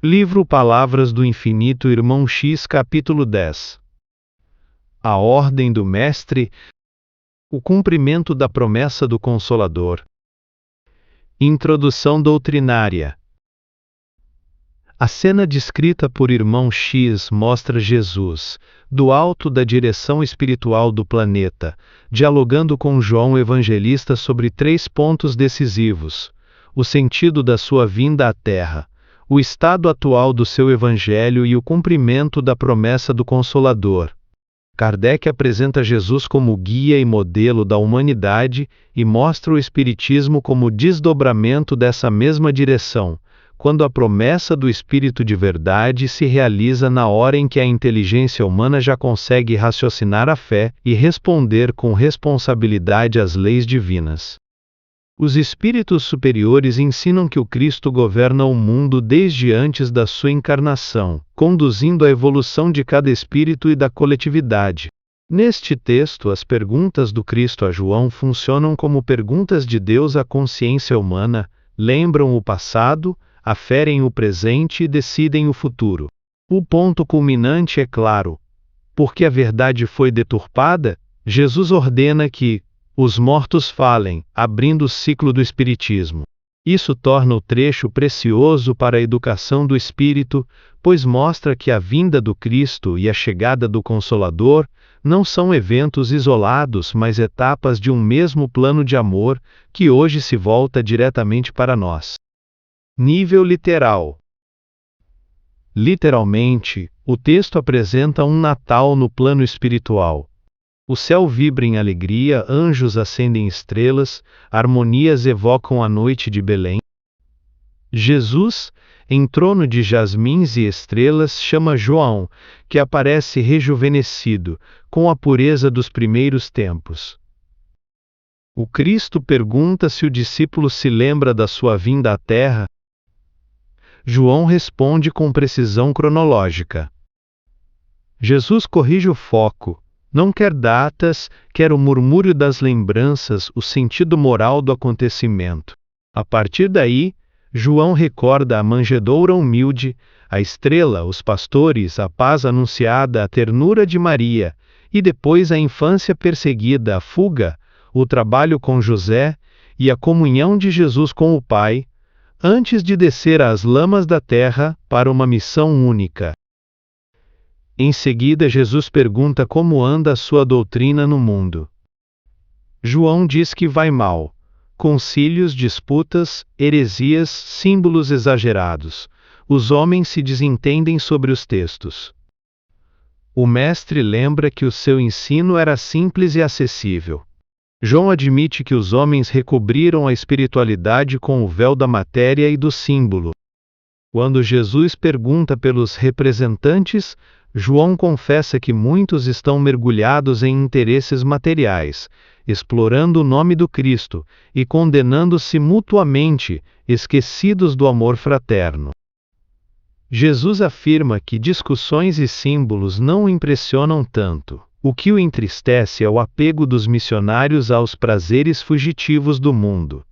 Livro Palavras do Infinito, Irmão X, capítulo 10. A ordem do Mestre, o cumprimento da promessa do Consolador. Introdução doutrinária. A cena descrita por Irmão X mostra Jesus, do alto da direção espiritual do planeta, dialogando com João Evangelista sobre 3 pontos decisivos: o sentido da sua vinda à Terra, o estado atual do seu Evangelho e o cumprimento da promessa do Consolador. Kardec apresenta Jesus como guia e modelo da humanidade e mostra o Espiritismo como desdobramento dessa mesma direção, quando a promessa do Espírito de verdade se realiza na hora em que a inteligência humana já consegue raciocinar a fé e responder com responsabilidade às leis divinas. Os espíritos superiores ensinam que o Cristo governa o mundo desde antes da sua encarnação, conduzindo a evolução de cada espírito e da coletividade. Neste texto, as perguntas do Cristo a João funcionam como perguntas de Deus à consciência humana, lembram o passado, aferem o presente e decidem o futuro. O ponto culminante é claro. Porque a verdade foi deturpada, Jesus ordena que os mortos falem, abrindo o ciclo do Espiritismo. Isso torna o trecho precioso para a educação do espírito, pois mostra que a vinda do Cristo e a chegada do Consolador não são eventos isolados, mas etapas de um mesmo plano de amor, que hoje se volta diretamente para nós. Nível literal. Literalmente, o texto apresenta um Natal no plano espiritual. O céu vibra em alegria, anjos acendem estrelas, harmonias evocam a noite de Belém. Jesus, em trono de jasmins e estrelas, chama João, que aparece rejuvenescido, com a pureza dos primeiros tempos. O Cristo pergunta se o discípulo se lembra da sua vinda à Terra. João responde com precisão cronológica. Jesus corrige o foco. Não quer datas, quer o murmúrio das lembranças, o sentido moral do acontecimento. A partir daí, João recorda a manjedoura humilde, a estrela, os pastores, a paz anunciada, a ternura de Maria, e depois a infância perseguida, a fuga, o trabalho com José e a comunhão de Jesus com o Pai, antes de descer às lamas da terra para uma missão única. Em seguida, Jesus pergunta como anda a sua doutrina no mundo. João diz que vai mal. Concílios, disputas, heresias, símbolos exagerados. Os homens se desentendem sobre os textos. O mestre lembra que o seu ensino era simples e acessível. João admite que os homens recobriram a espiritualidade com o véu da matéria e do símbolo. Quando Jesus pergunta pelos representantes, João confessa que muitos estão mergulhados em interesses materiais, explorando o nome do Cristo e condenando-se mutuamente, esquecidos do amor fraterno. Jesus afirma que discussões e símbolos não o impressionam tanto. O que o entristece é o apego dos missionários aos prazeres fugitivos do mundo.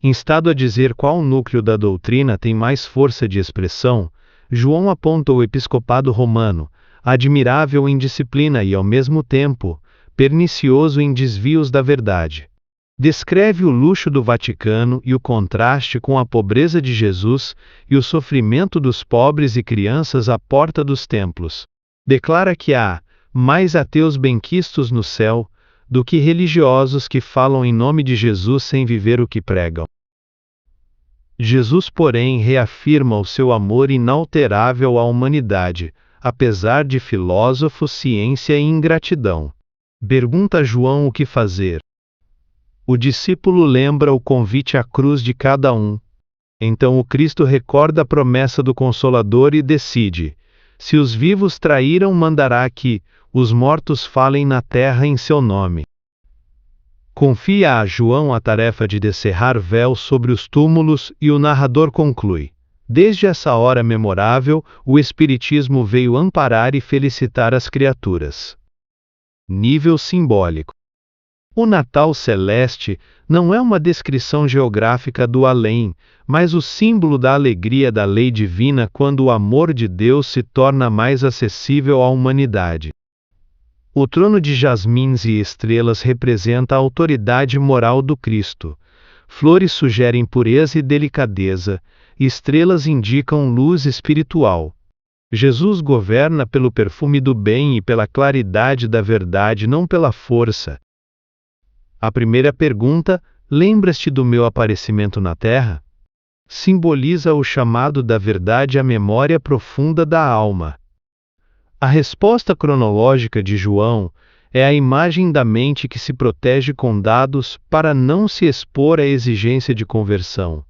Instado a dizer qual núcleo da doutrina tem mais força de expressão, João aponta o episcopado romano, admirável em disciplina e, ao mesmo tempo, pernicioso em desvios da verdade. Descreve o luxo do Vaticano e o contraste com a pobreza de Jesus e o sofrimento dos pobres e crianças à porta dos templos. Declara que há mais ateus benquistos no céu do que religiosos que falam em nome de Jesus sem viver o que pregam. Jesus, porém, reafirma o seu amor inalterável à humanidade, apesar de filósofos, ciência e ingratidão. Pergunta a João o que fazer. O discípulo lembra o convite à cruz de cada um. Então o Cristo recorda a promessa do Consolador e decide: se os vivos traíram, mandará que os mortos falem na terra em seu nome. Confia a João a tarefa de descerrar véu sobre os túmulos e o narrador conclui: desde essa hora memorável, o Espiritismo veio amparar e felicitar as criaturas. Nível simbólico. O Natal celeste não é uma descrição geográfica do além, mas o símbolo da alegria da lei divina quando o amor de Deus se torna mais acessível à humanidade. O trono de jasmins e estrelas representa a autoridade moral do Cristo. Flores sugerem pureza e delicadeza, estrelas indicam luz espiritual. Jesus governa pelo perfume do bem e pela claridade da verdade, não pela força. A primeira pergunta, lembras-te do meu aparecimento na terra? Simboliza o chamado da verdade à memória profunda da alma. A resposta cronológica de João é a imagem da mente que se protege com dados para não se expor à exigência de conversão.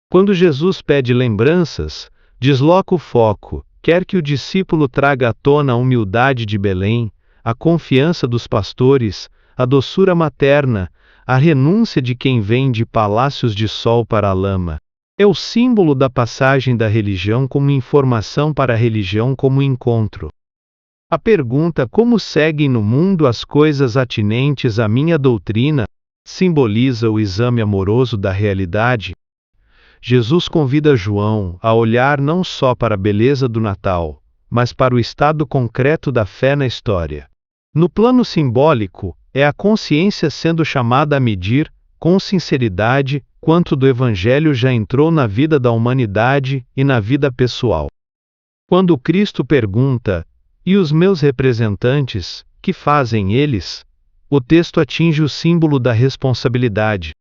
Quando Jesus pede lembranças, desloca o foco, quer que o discípulo traga à tona a humildade de Belém, a confiança dos pastores, a doçura materna, a renúncia de quem vem de palácios de sol para a lama. É o símbolo da passagem da religião como informação para a religião como encontro. A pergunta como seguem no mundo as coisas atinentes à minha doutrina simboliza o exame amoroso da realidade. Jesus convida João a olhar não só para a beleza do Natal, mas para o estado concreto da fé na história. No plano simbólico, é a consciência sendo chamada a medir, com sinceridade, quanto do Evangelho já entrou na vida da humanidade e na vida pessoal. Quando Cristo pergunta, e os meus representantes, que fazem eles? O texto atinge o símbolo da responsabilidade.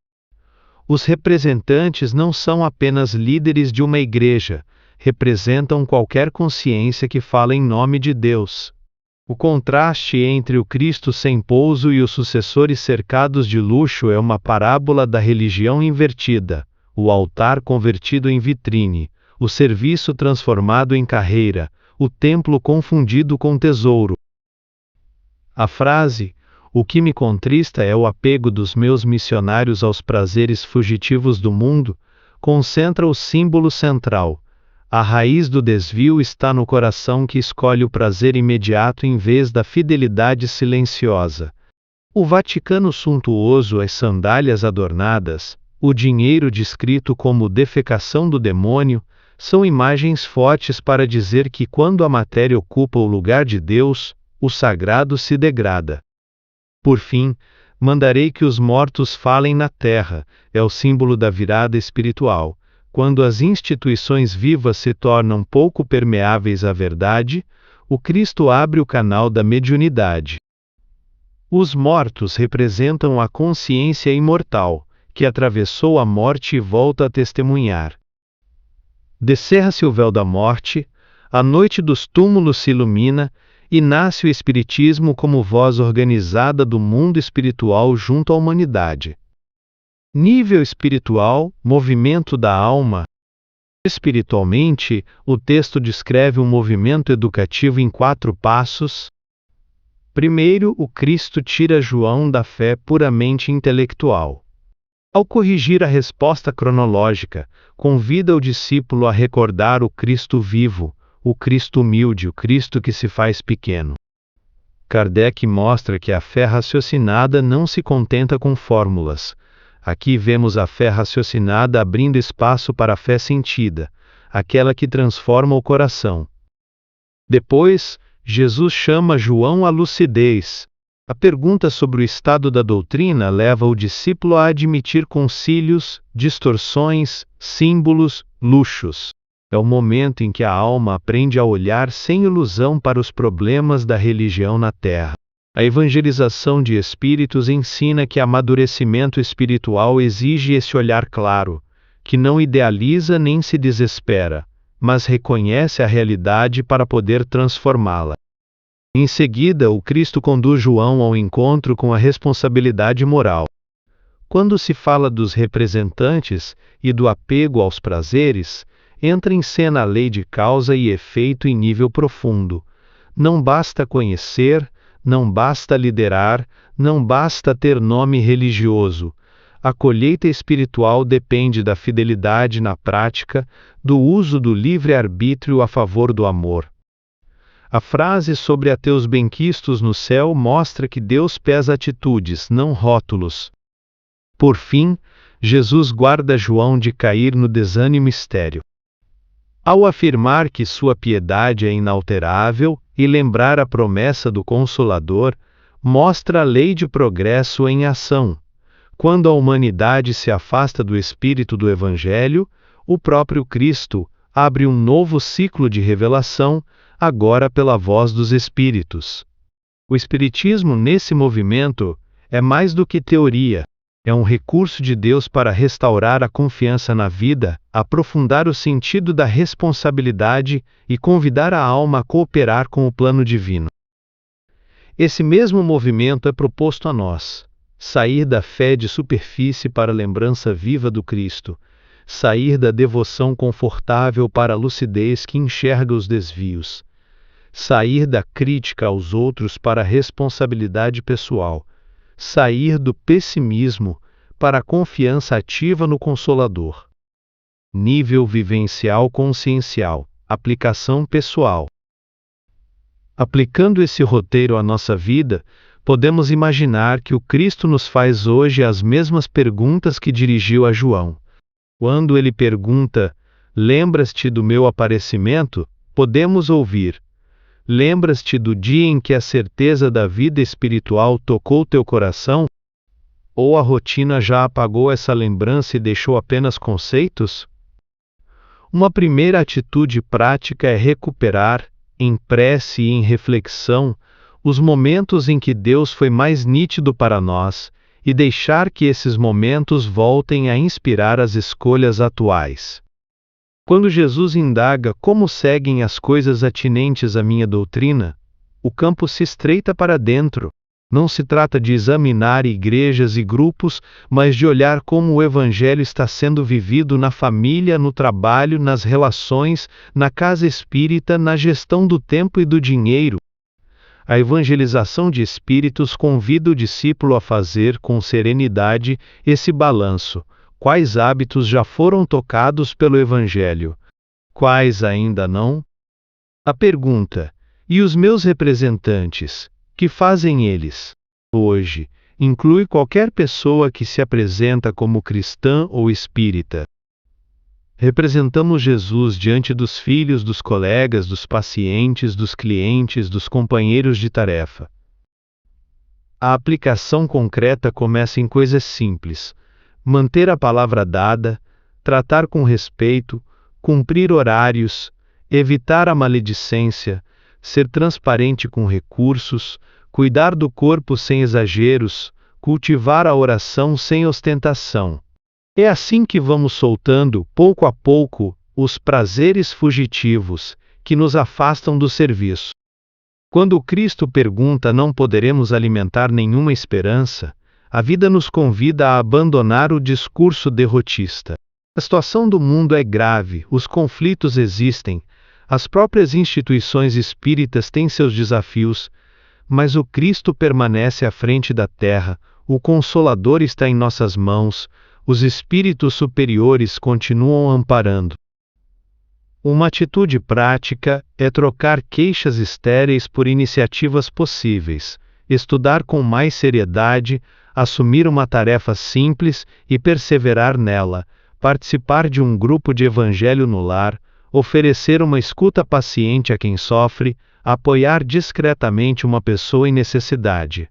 Os representantes não são apenas líderes de uma igreja, representam qualquer consciência que fala em nome de Deus. O contraste entre o Cristo sem pouso e os sucessores cercados de luxo é uma parábola da religião invertida, o altar convertido em vitrine, o serviço transformado em carreira, o templo confundido com tesouro. A frase, "O que me contrista é o apego dos meus missionários aos prazeres fugitivos do mundo", concentra o símbolo central. A raiz do desvio está no coração que escolhe o prazer imediato em vez da fidelidade silenciosa. O Vaticano suntuoso, as sandálias adornadas, o dinheiro descrito como defecação do demônio, são imagens fortes para dizer que quando a matéria ocupa o lugar de Deus, o sagrado se degrada. Por fim, mandarei que os mortos falem na terra, é o símbolo da virada espiritual. Quando as instituições vivas se tornam pouco permeáveis à verdade, o Cristo abre o canal da mediunidade. Os mortos representam a consciência imortal, que atravessou a morte e volta a testemunhar. Descerra-se o véu da morte, a noite dos túmulos se ilumina, e nasce o Espiritismo como voz organizada do mundo espiritual junto à humanidade. Nível espiritual, movimento da alma. Espiritualmente, o texto descreve um movimento educativo em 4 passos. Primeiro, o Cristo tira João da fé puramente intelectual. Ao corrigir a resposta cronológica, convida o discípulo a recordar o Cristo vivo, o Cristo humilde, o Cristo que se faz pequeno. Kardec mostra que a fé raciocinada não se contenta com fórmulas. Aqui vemos a fé raciocinada abrindo espaço para a fé sentida, aquela que transforma o coração. Depois, Jesus chama João à lucidez. A pergunta sobre o estado da doutrina leva o discípulo a admitir concílios, distorções, símbolos, luxos. É o momento em que a alma aprende a olhar sem ilusão para os problemas da religião na terra. A evangelização de espíritos ensina que amadurecimento espiritual exige esse olhar claro, que não idealiza nem se desespera, mas reconhece a realidade para poder transformá-la. Em seguida, o Cristo conduz João ao encontro com a responsabilidade moral. Quando se fala dos representantes e do apego aos prazeres, entra em cena a lei de causa e efeito em nível profundo. Não basta conhecer, não basta liderar, não basta ter nome religioso. A colheita espiritual depende da fidelidade na prática, do uso do livre-arbítrio a favor do amor. A frase sobre ateus benquistos no céu mostra que Deus pesa atitudes, não rótulos. Por fim, Jesus guarda João de cair no desânimo estéril. Ao afirmar que sua piedade é inalterável e lembrar a promessa do Consolador, mostra a lei de progresso em ação. Quando a humanidade se afasta do espírito do Evangelho, o próprio Cristo abre um novo ciclo de revelação, agora pela voz dos Espíritos. O Espiritismo, nesse movimento, é mais do que teoria. É um recurso de Deus para restaurar a confiança na vida, aprofundar o sentido da responsabilidade e convidar a alma a cooperar com o plano divino. Esse mesmo movimento é proposto a nós: sair da fé de superfície para a lembrança viva do Cristo, sair da devoção confortável para a lucidez que enxerga os desvios, sair da crítica aos outros para a responsabilidade pessoal, sair do pessimismo para a confiança ativa no Consolador. Nível vivencial consciencial, aplicação pessoal. Aplicando esse roteiro à nossa vida, podemos imaginar que o Cristo nos faz hoje as mesmas perguntas que dirigiu a João. Quando ele pergunta: "Lembras-te do meu aparecimento?", podemos ouvir: "Lembras-te do dia em que a certeza da vida espiritual tocou teu coração?" Ou a rotina já apagou essa lembrança e deixou apenas conceitos? Uma primeira atitude prática é recuperar, em prece e em reflexão, os momentos em que Deus foi mais nítido para nós, e deixar que esses momentos voltem a inspirar as escolhas atuais. Quando Jesus indaga como seguem as coisas atinentes à minha doutrina, o campo se estreita para dentro. Não se trata de examinar igrejas e grupos, mas de olhar como o Evangelho está sendo vivido na família, no trabalho, nas relações, na casa espírita, na gestão do tempo e do dinheiro. A evangelização de espíritos convida o discípulo a fazer com serenidade esse balanço. Quais hábitos já foram tocados pelo Evangelho? Quais ainda não? A pergunta: e os meus representantes? Que fazem eles? Hoje, inclui qualquer pessoa que se apresenta como cristã ou espírita. Representamos Jesus diante dos filhos, dos colegas, dos pacientes, dos clientes, dos companheiros de tarefa. A aplicação concreta começa em coisas simples: manter a palavra dada, tratar com respeito, cumprir horários, evitar a maledicência, ser transparente com recursos, cuidar do corpo sem exageros, cultivar a oração sem ostentação. É assim que vamos soltando, pouco a pouco, os prazeres fugitivos, que nos afastam do serviço. Quando Cristo pergunta: "Não poderemos alimentar nenhuma esperança?", a vida nos convida a abandonar o discurso derrotista. A situação do mundo é grave, os conflitos existem, as próprias instituições espíritas têm seus desafios, mas o Cristo permanece à frente da terra, o Consolador está em nossas mãos, os espíritos superiores continuam amparando. Uma atitude prática é trocar queixas estéreis por iniciativas possíveis, estudar com mais seriedade, assumir uma tarefa simples e perseverar nela, participar de um grupo de evangelho no lar, oferecer uma escuta paciente a quem sofre, apoiar discretamente uma pessoa em necessidade.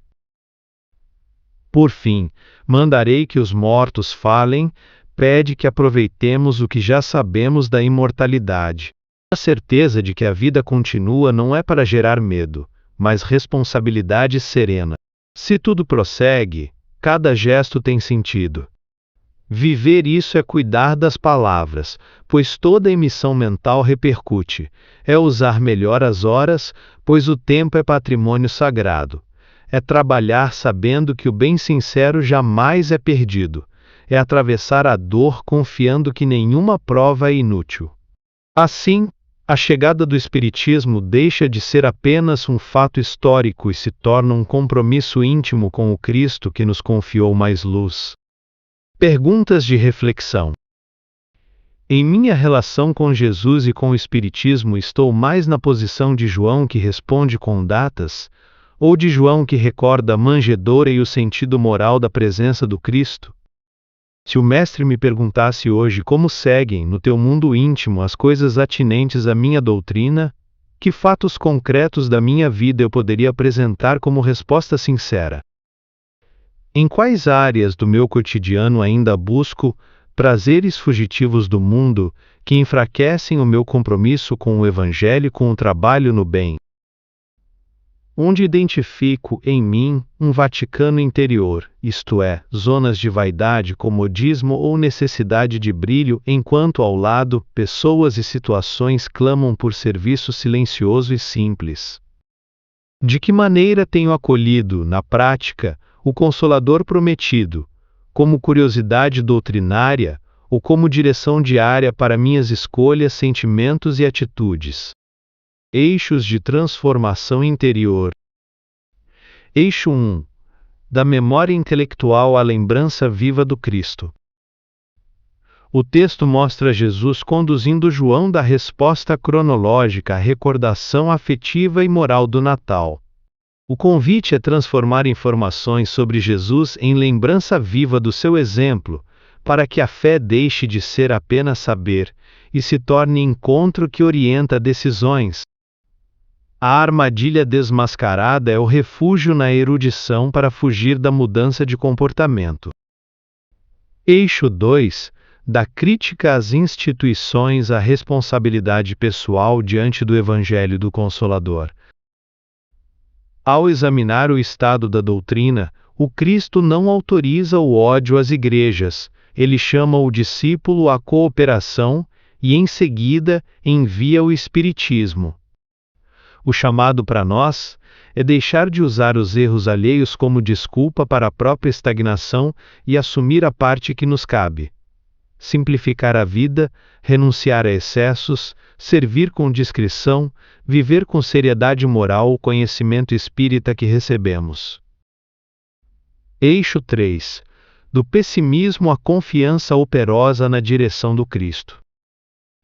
Por fim, mandarei que os mortos falem, pede que aproveitemos o que já sabemos da imortalidade. A certeza de que a vida continua não é para gerar medo, mas responsabilidade serena. Se tudo prossegue, cada gesto tem sentido. Viver isso é cuidar das palavras, pois toda emissão mental repercute. É usar melhor as horas, pois o tempo é patrimônio sagrado. É trabalhar sabendo que o bem sincero jamais é perdido. É atravessar a dor confiando que nenhuma prova é inútil. Assim, a chegada do Espiritismo deixa de ser apenas um fato histórico e se torna um compromisso íntimo com o Cristo que nos confiou mais luz. Perguntas de reflexão. Em minha relação com Jesus e com o Espiritismo, estou mais na posição de João que responde com datas, ou de João que recorda a manjedoura e o sentido moral da presença do Cristo? Se o Mestre me perguntasse hoje como seguem, no teu mundo íntimo, as coisas atinentes à minha doutrina, que fatos concretos da minha vida eu poderia apresentar como resposta sincera? Em quais áreas do meu cotidiano ainda busco prazeres fugitivos do mundo que enfraquecem o meu compromisso com o Evangelho e com o trabalho no bem? Onde identifico em mim um Vaticano interior, isto é, zonas de vaidade, comodismo ou necessidade de brilho, enquanto ao lado, pessoas e situações clamam por serviço silencioso e simples. De que maneira tenho acolhido, na prática, o Consolador prometido, como curiosidade doutrinária ou como direção diária para minhas escolhas, sentimentos e atitudes? Eixos de transformação interior. Eixo 1. Da memória intelectual à lembrança viva do Cristo. O texto mostra Jesus conduzindo João da resposta cronológica à recordação afetiva e moral do Natal. O convite é transformar informações sobre Jesus em lembrança viva do seu exemplo, para que a fé deixe de ser apenas saber e se torne encontro que orienta decisões. A armadilha desmascarada é o refúgio na erudição para fugir da mudança de comportamento. Eixo 2. Da crítica às instituições à responsabilidade pessoal diante do Evangelho do Consolador. Ao examinar o estado da doutrina, o Cristo não autoriza o ódio às igrejas, ele chama o discípulo à cooperação e, em seguida, envia o Espiritismo. O chamado para nós é deixar de usar os erros alheios como desculpa para a própria estagnação e assumir a parte que nos cabe. Simplificar a vida, renunciar a excessos, servir com discrição, viver com seriedade moral o conhecimento espírita que recebemos. Eixo 3. Do pessimismo à confiança operosa na direção do Cristo.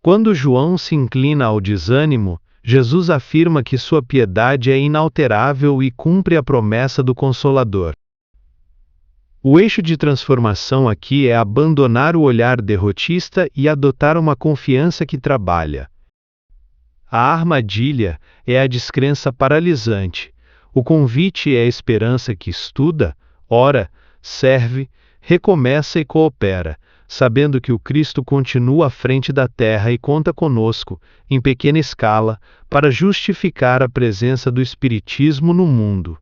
Quando João se inclina ao desânimo, Jesus afirma que sua piedade é inalterável e cumpre a promessa do Consolador. O eixo de transformação aqui é abandonar o olhar derrotista e adotar uma confiança que trabalha. A armadilha é a descrença paralisante. O convite é a esperança que estuda, ora, serve, recomeça e coopera, sabendo que o Cristo continua à frente da terra e conta conosco, em pequena escala, para justificar a presença do Espiritismo no mundo.